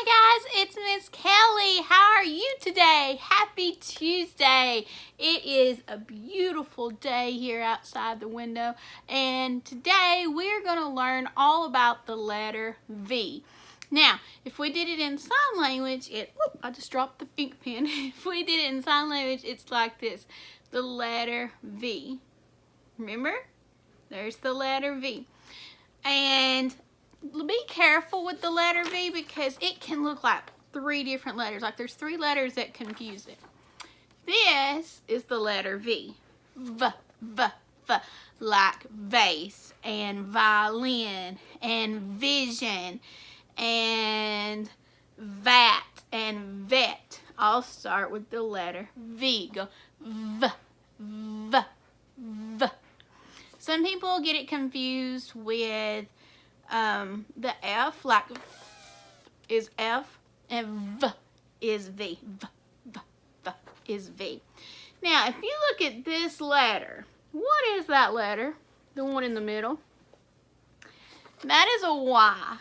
Hi guys, it's Miss Kelly. How are you today? Happy Tuesday. It is a beautiful day here outside the window, and today we're going to learn all about the letter V. Now, if we did it in sign language, I just dropped the ink pen. If we did it in sign language, it's like this. The letter V. Remember? There's the letter V. And be careful with the letter V because it can look like three different letters. Like there's three letters that confuse it. This is the letter V. V, V, V. Like vase and violin and vision and vat and vet. All start with the letter V. Go V, V, V. Some people get it confused with the F, like is F, and V is V. V, V, V is V. Now, if you look at this letter, what is that letter? The one in the middle? That is a Y.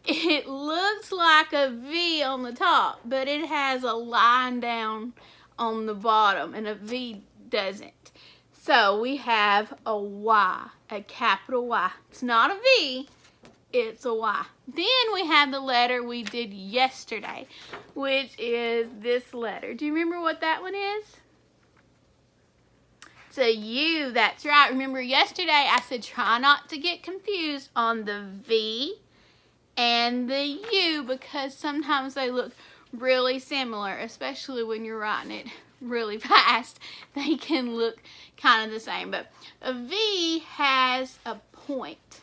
It looks like a V on the top, but it has a line down on the bottom, and a V doesn't. So we have a Y, a capital Y. It's not a V. It's a Y. Then we have the letter we did yesterday, which is this letter. Do you remember what that one is? It's a U. That's right. Remember yesterday I said try not to get confused on the V and the U because sometimes they look really similar, especially when you're writing it really fast. They can look kind of the same, but a V has a point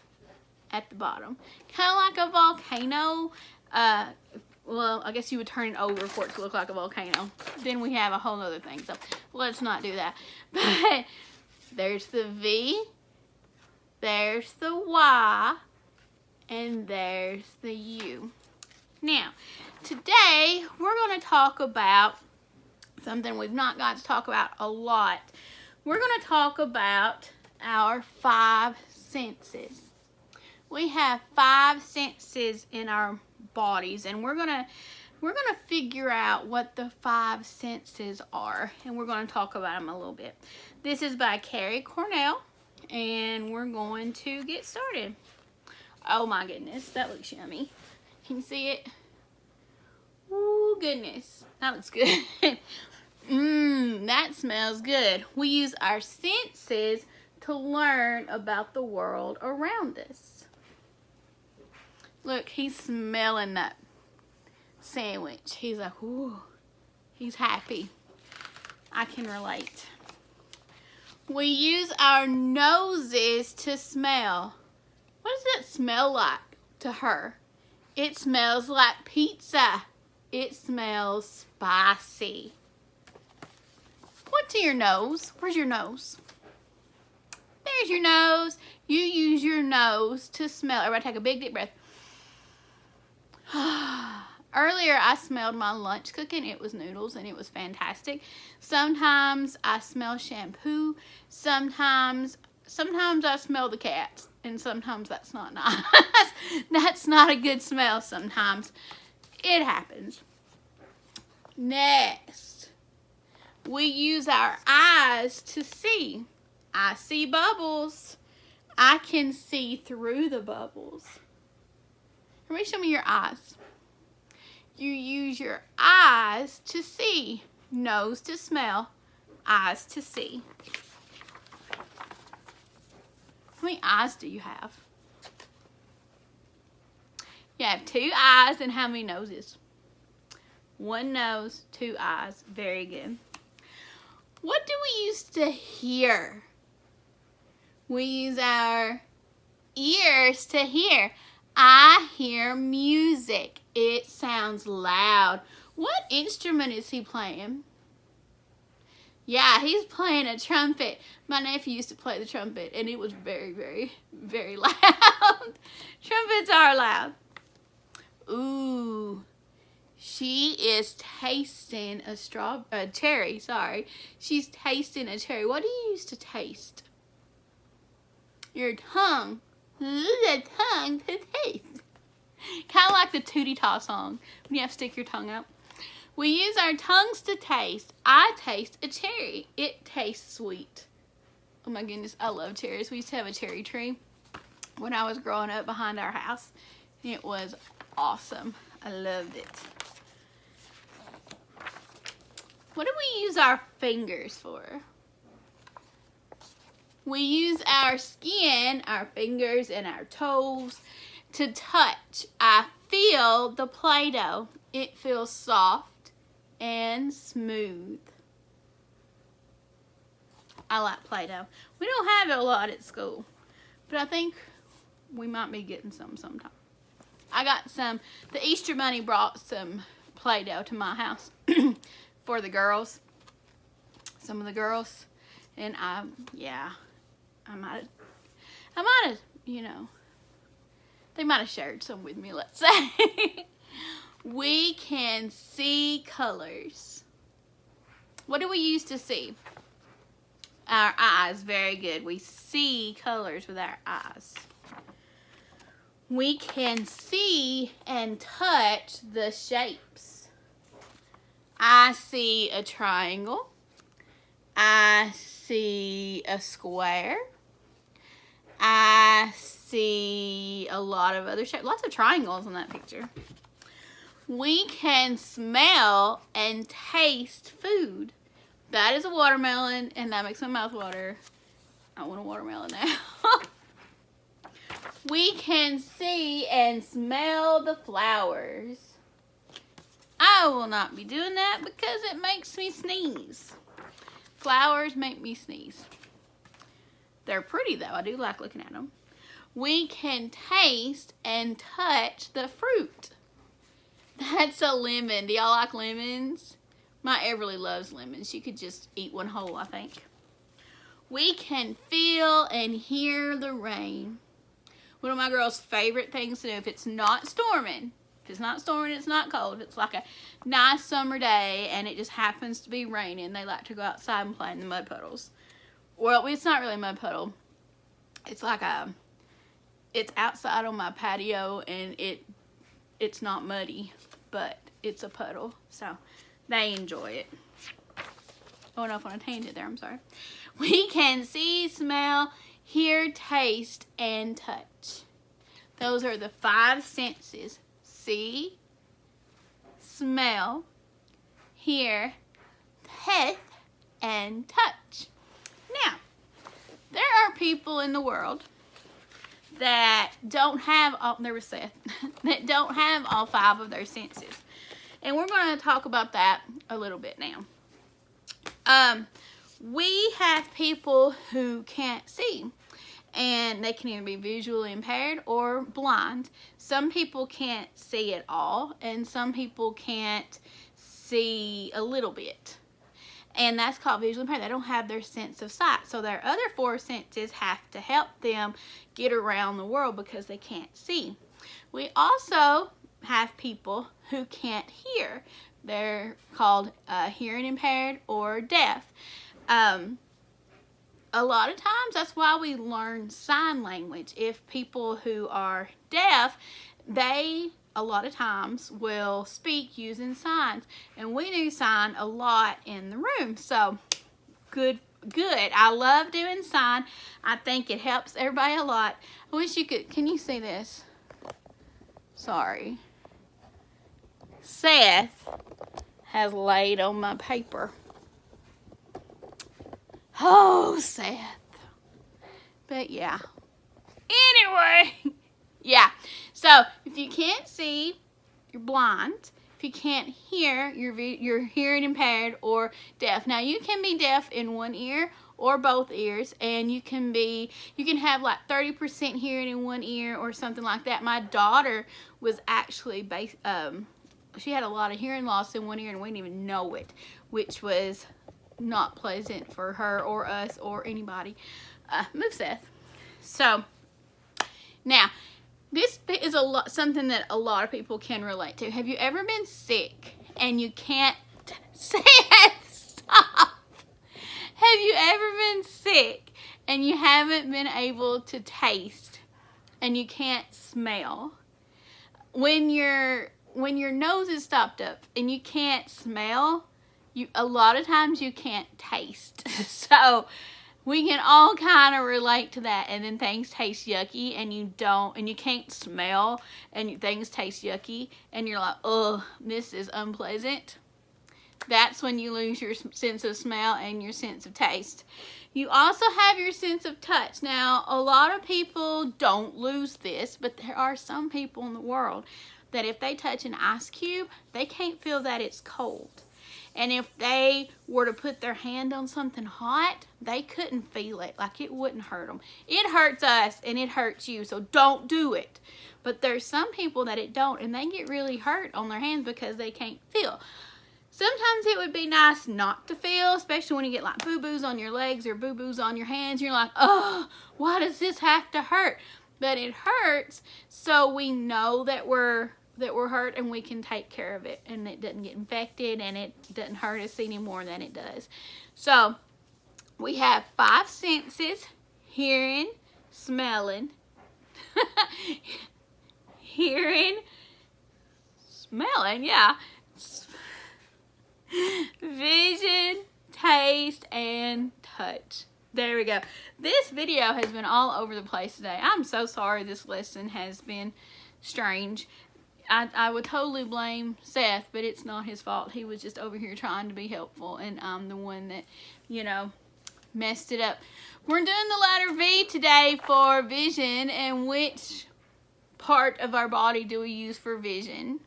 at the bottom, kind of like a volcano. Well, I guess you would turn it over for it to look like a volcano. Then we have a whole other thing, so let's not do that. But there's the V, there's the Y, and there's the U. Now, today we're going to talk about something we've not got to talk about a lot. We're going to talk about our five senses. We have five senses in our bodies, and we're gonna figure out what the five senses are, and we're going to talk about them a little bit. This is by Carrie Cornell, and we're going to get started. Oh my goodness, that looks yummy. Can you see it? Ooh, goodness, that looks good. That smells good. We use our senses to learn about the world around us. Look, he's smelling that sandwich. He's like, ooh, he's happy. I can relate. We use our noses to smell. What does that smell like to her? It smells like pizza. It smells spicy. What's to your nose? Where's your nose? There's your nose. You use your nose to smell. Everybody take a big deep breath. Earlier I smelled my lunch cooking. It was noodles and it was fantastic. Sometimes I smell shampoo. Sometimes I smell the cats, and sometimes that's not nice. That's not a good smell sometimes. It happens. Next, we use our eyes to see. I see bubbles. I can see through the bubbles. Everybody show me your eyes. You use your eyes to see. Nose to smell. Eyes to see. How many eyes do you have? You have two eyes, and how many noses? One nose, two eyes. Very good. What do we use to hear? We use our ears to hear. I hear music. It sounds loud. What instrument is he playing? Yeah, he's playing a trumpet. My nephew used to play the trumpet, and it was very, very, very loud. Trumpets are loud. Ooh, she is tasting a cherry. Sorry, she's tasting a cherry. What do you use to taste? Your tongue. Use the tongue to taste. Kind of like the Tootie Ta song when you have to stick your tongue out. We use our tongues to taste. I taste a cherry. It tastes sweet. Oh my goodness, I love cherries. We used to have a cherry tree when I was growing up behind our house. It was awesome. I loved it. What do we use our fingers for? We use our skin, our fingers, and our toes to touch. I feel the Play-Doh. It feels soft and smooth. I like Play-Doh. We don't have it a lot at school, but I think we might be getting some sometime. I got some, the Easter Bunny brought some Play-Doh to my house for the girls, some of the girls, and I might have, you know, they might have shared some with me, let's say. We can see colors. What do we use to see? Our eyes, very good. We see colors with our eyes. We can see and touch the shapes. I see a triangle. I see a square. I see a lot of other shapes. Lots of triangles in that picture. We can smell and taste food. That is a watermelon, and that makes my mouth water. I want a watermelon now. We can see and smell the flowers. I will not be doing that because it makes me sneeze. Flowers make me sneeze. They're pretty though. I do like looking at them. We can taste and touch the fruit. That's a lemon. Do y'all like lemons? My Everly loves lemons. She could just eat one whole, I think. We can feel and hear the rain. One of my girls' favorite things to do if it's not storming. If it's not storming, it's not cold. If it's like a nice summer day and it just happens to be raining, they like to go outside and play in the mud puddles. Well, it's not really a mud puddle. It's like it's outside on my patio and it's not muddy, but it's a puddle. So they enjoy it. I went off on a tangent there, I'm sorry. We can see, smell, hear, taste, and touch. Those are the 5 senses. See, smell, hear, taste, and touch. Now, there are people in the world that don't have all, there was Seth, that don't have all 5 of their senses. And we're going to talk about that a little bit now. We have people who can't see, and they can either be visually impaired or blind. Some people can't see at all, and some people can't see a little bit. And that's called visually impaired. They don't have their sense of sight. So their other 4 senses have to help them get around the world because they can't see. We also have people who can't hear. They're called hearing impaired or deaf. A lot of times that's why we learn sign language. If people who are deaf, they a lot of times will speak using signs, and we do sign a lot in the room. So good. I love doing sign. I think it helps everybody a lot. I wish you could, can you see this? Sorry. Seth has laid on my paper. Oh, Seth. But yeah. Anyway. Yeah. So, if you can't see, you're blind. If you can't hear, you're hearing impaired or deaf. Now, you can be deaf in one ear or both ears, and you can have like 30% hearing in one ear or something like that. My daughter was actually she had a lot of hearing loss in one ear and we didn't even know it, which was not pleasant for her or us or anybody. Move, Seth. So, now, this is something that a lot of people can relate to. Have you ever been sick and you can't say it? Stop. Have you ever been sick and you haven't been able to taste and you can't smell? when your nose is stopped up and you can't smell, a lot of times you can't taste. So we can all kind of relate to that. And then things taste yucky and you can't smell and things taste yucky and you're like, oh, this is unpleasant. That's when you lose your sense of smell and your sense of taste. You also have your sense of touch. Now, a lot of people don't lose this, but there are some people in the world that if they touch an ice cube, they can't feel that it's cold. And if they were to put their hand on something hot, they couldn't feel it. Like, it wouldn't hurt them. It hurts us and it hurts you, so don't do it. But there's some people that it don't, and they get really hurt on their hands because they can't feel. Sometimes it would be nice not to feel, especially when you get like boo-boos on your legs or boo-boos on your hands. You're like, oh, why does this have to hurt? But it hurts, so we know that we're hurt and we can take care of it and it doesn't get infected and it doesn't hurt us any more than it does. So we have 5 senses: hearing, smelling, hearing, smelling, yeah, vision, taste, and touch. There we go. This video has been all over the place today. I'm so sorry this lesson has been strange. I would totally blame Seth, but it's not his fault. He was just over here trying to be helpful, and I'm the one that, messed it up. We're doing the letter V today for vision, and which part of our body do we use for vision?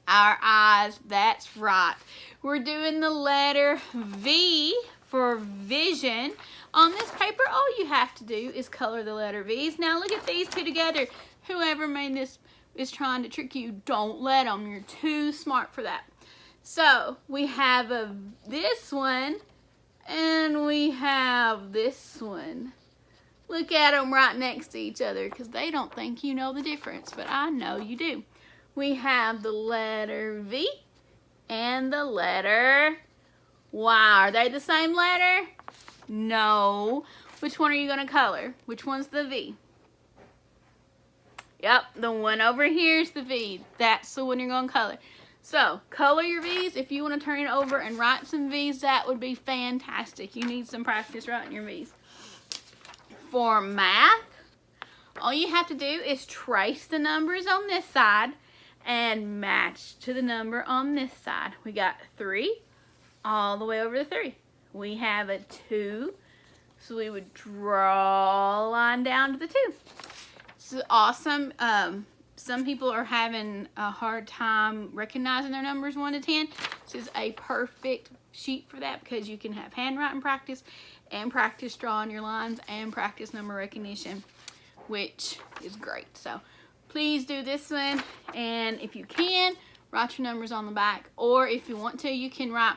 Our eyes. That's right. We're doing the letter V for vision. On this paper, all you have to do is color the letter V's. Now look at these two together. Whoever made this is trying to trick you. Don't let them. You're too smart for that. So we have this one and we have this one. Look at them right next to each other because they don't think you know the difference, but I know you do. We have the letter V and the letter Y. Are they the same letter? No. Which one are you going to color? Which one's the V? Yep, the one over here is the V. That's the one you're going to color. So, color your V's. If you want to turn it over and write some V's, that would be fantastic. You need some practice writing your V's. For math, all you have to do is trace the numbers on this side and match to the number on this side. We got 3 all the way over to 3. We have a 2, so we would draw a line down to the 2. It's awesome. Some people are having a hard time recognizing their numbers 1 to 10. This is a perfect sheet for that because you can have handwriting practice and practice drawing your lines and practice number recognition, which is great. So please do this one, and if you can, write your numbers on the back, or if you want to, you can write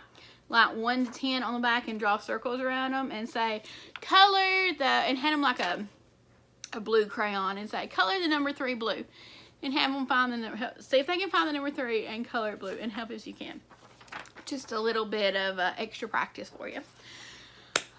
like 1 to 10 on the back and draw circles around them and say color and hand them like a blue crayon and say color the number 3 blue, and have them find the number, see if they can find the number 3 and color it blue, and help as you can. Just a little bit of extra practice for you.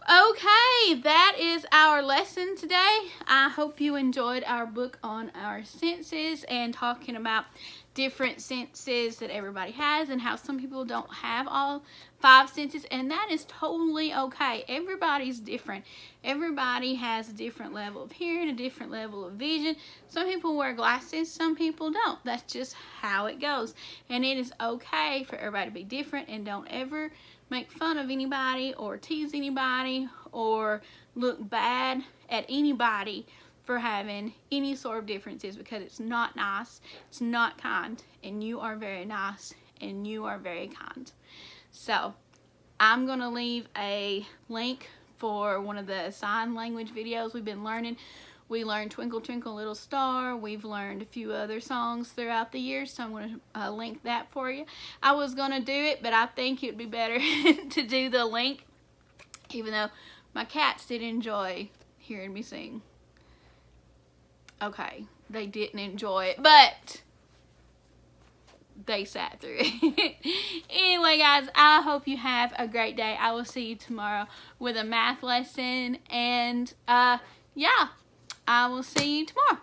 Okay, that is our lesson today. I hope you enjoyed our book on our senses and talking about different senses that everybody has and how some people don't have all 5 senses, and that is totally okay. Everybody's different. Everybody has a different level of hearing, a different level of vision. Some people wear glasses, some people don't. That's just how it goes, and it is okay for everybody to be different, and don't ever make fun of anybody or tease anybody or look bad at anybody for having any sort of differences, because it's not nice, it's not kind, and you are very nice and you are very kind. So I'm gonna leave a link for one of the sign language videos we've been learning. We learned Twinkle Twinkle Little Star. We've learned a few other songs throughout the year, so I'm going to link that for you. I was going to do it, but I think it would be better to do the link, even though my cats did enjoy hearing me sing. Okay, they didn't enjoy it, but they sat through it. Anyway, guys, I hope you have a great day. I will see you tomorrow with a math lesson, and yeah, I will see you tomorrow.